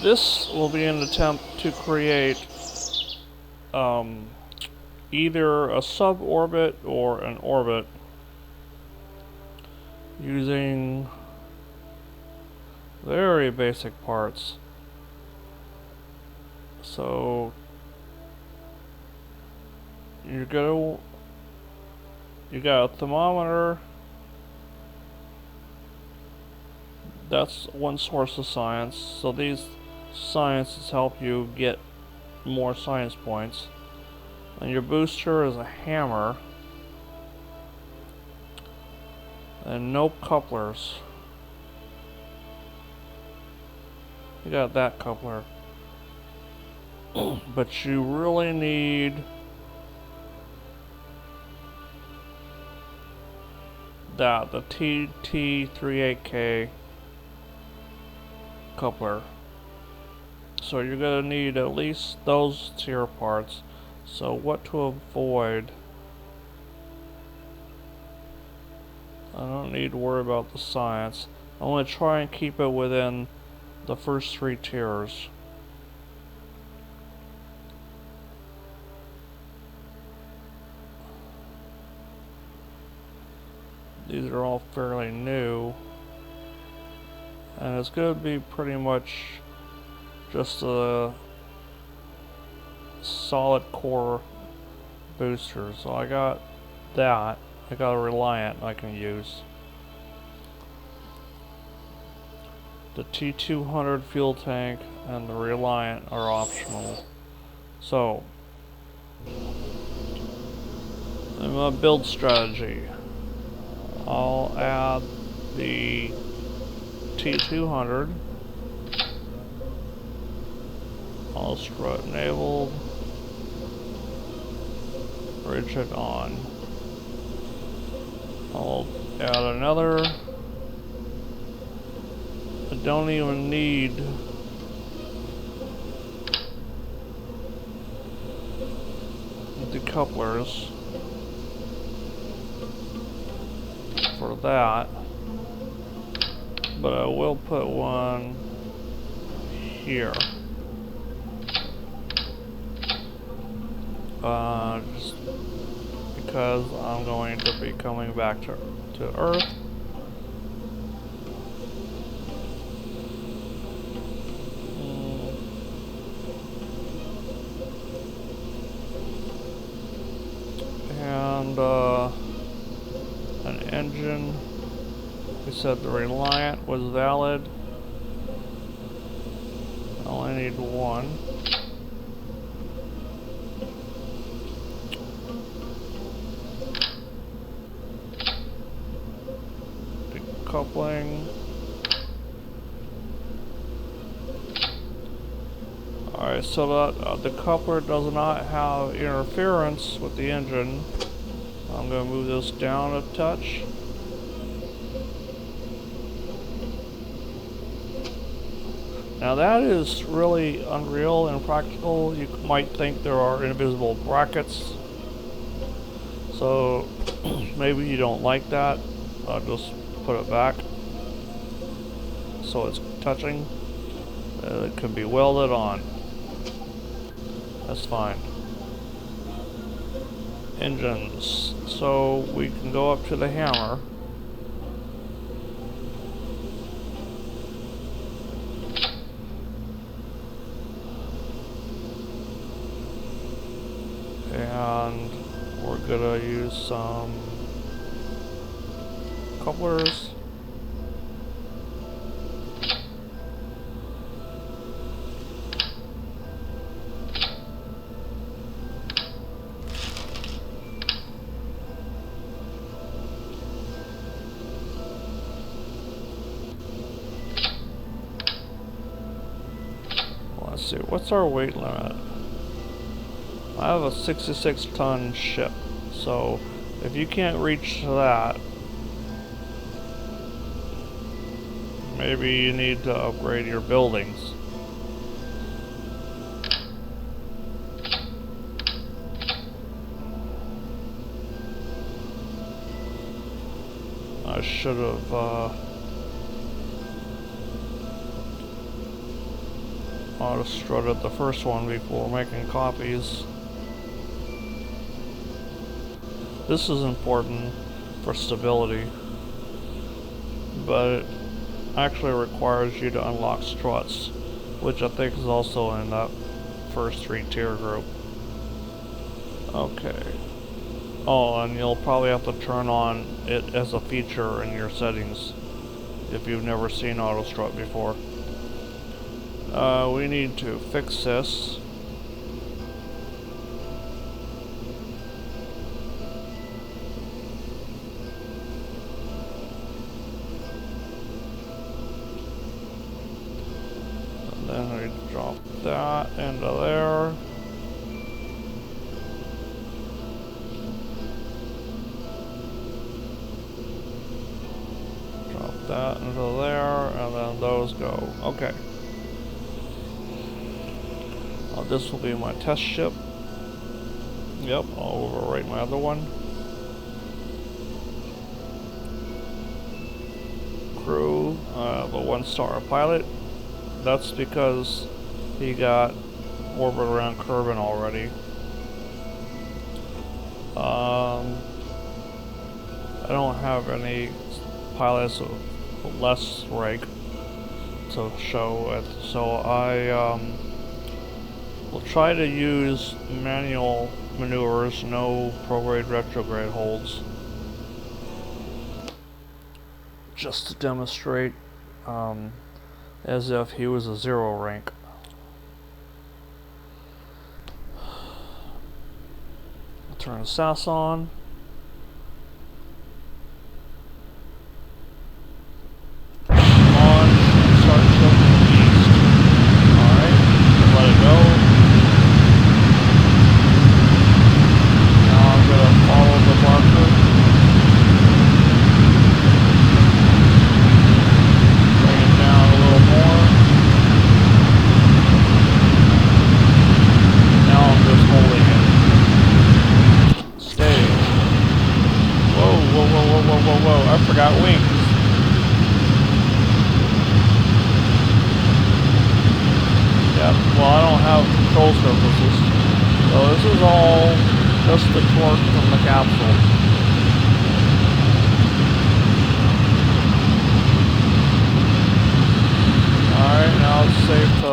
this will be an attempt to create either a suborbit or an orbit using very basic parts. So you got a thermometer. That's one source of science. So these sciences help you get more science points. And your booster is a hammer. And no couplers. You got that coupler. But you really need that, the TT38K coupler. So you're gonna need at least those tier parts. So what to avoid? I don't need to worry about the science. I want to try and keep it within the first 3 tiers. These are all fairly new. And it's going to be pretty much just a solid core booster. So I got that. I got a Reliant I can use. The T200 fuel tank and the Reliant are optional. So, in my build strategy, I'll add the T200. I'll strut enabled. Rigid on. I'll add another. I don't even need the couplers for that, but I will put one here. Just because I'm going to be coming back to Earth. And an engine. We said the Reliant was valid. I only need one. Coupling. Alright, so that the coupler does not have interference with the engine. I'm going to move this down a touch. Now that is really unreal and practical. You might think there are invisible brackets. So maybe you don't like that. I'll just put it back so it's touching. It can be welded on. That's fine. Engines. So we can go up to the hammer. And we're gonna use some couplers. Let's see, what's our weight limit? I have a 66-ton ship, so if you can't reach that, maybe you need to upgrade your buildings. I should have auto-strutted the first one before making copies. This is important for stability, but it actually requires you to unlock struts, which I think is also in that first 3-tier group. Okay. Oh, and you'll probably have to turn on it as a feature in your settings if you've never seen auto strut before. We need to fix this. And then we drop that into there. Drop that into there, and then those go. Okay. This will be my test ship. Yep, I'll overwrite my other one. Crew, the 1-star pilot. That's because he got orbit around Kerbin already. I don't have any pilots of less rank to show it, so I we'll try to use manual maneuvers, no prograde retrograde holds, just to demonstrate as if he was a 0 rank. I'll turn the SAS on. Start tilting east. Alright, let it go. Follow the marker. Bring it down a little more. Now I'm just holding it. Stay. Whoa, whoa, whoa, whoa, whoa, whoa, whoa. I forgot wings. Yeah, well, I don't have control surfaces. So this is all just the torque from the capsule. Alright, now it's safe to...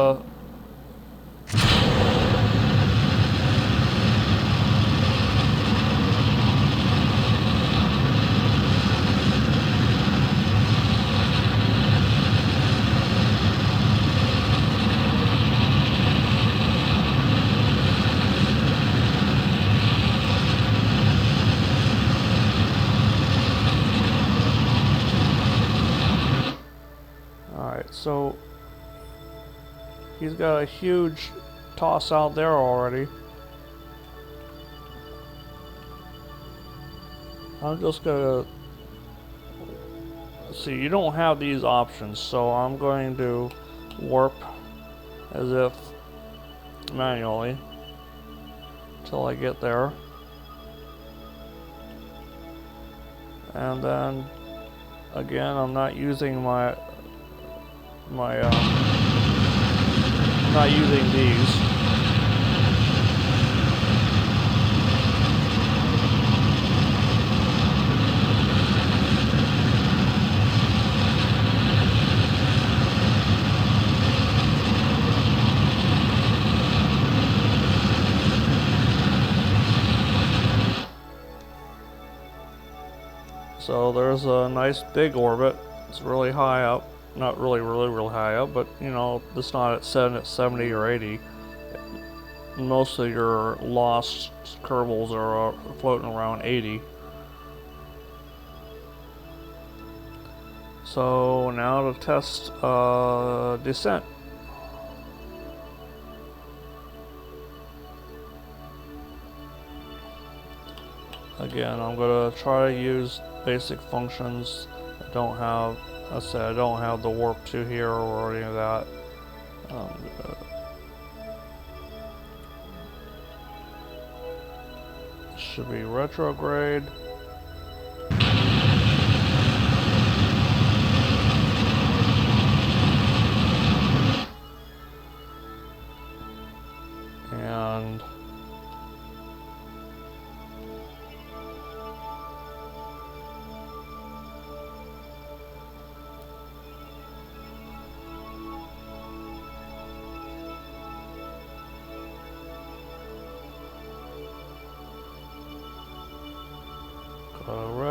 So he's got a huge toss out there already. I'm just gonna see, you don't have these options, so I'm going to warp as if manually till I get there, and then again I'm not using I'm not using these. So there's a nice big orbit. It's really high up. Not really high up, but you know, it's not at 70 or 80. Most of your lost Kerbals are floating around 80. So now to test descent. Again, I'm gonna try to use basic functions. I don't have the warp to here or any of that. Should be retrograde.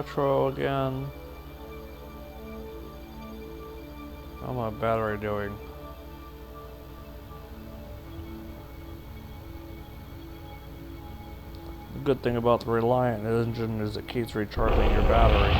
retro again. How's my battery doing? The good thing about the Reliant engine is it keeps recharging your battery.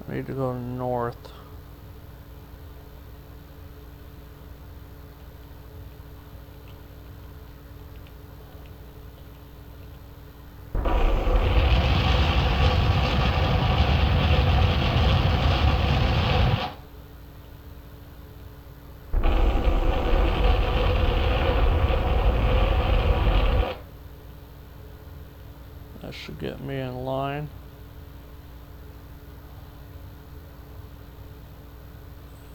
I need to go north. That should get me in line.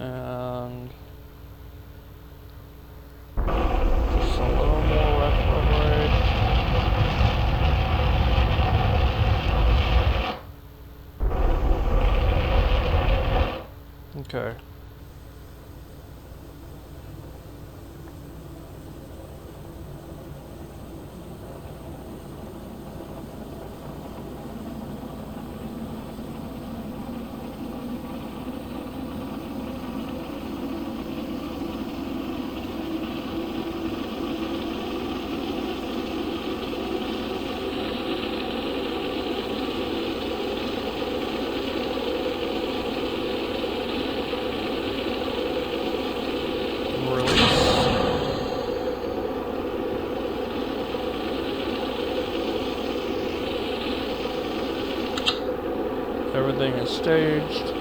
And just a little more retrograde. Okay. Everything is staged.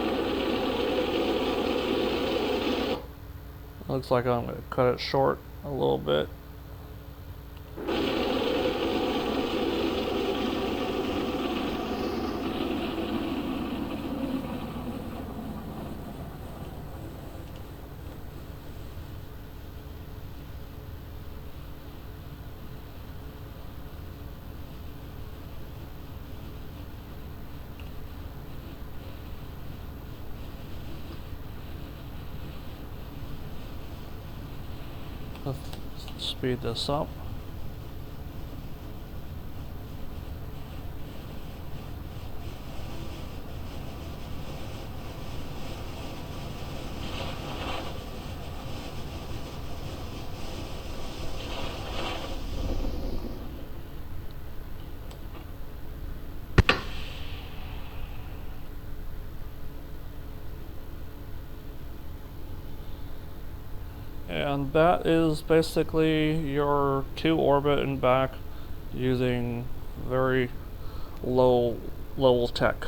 Looks like I'm going to cut it short a little bit. Let's speed this up. And that is basically your 2 orbit and back using very low level tech.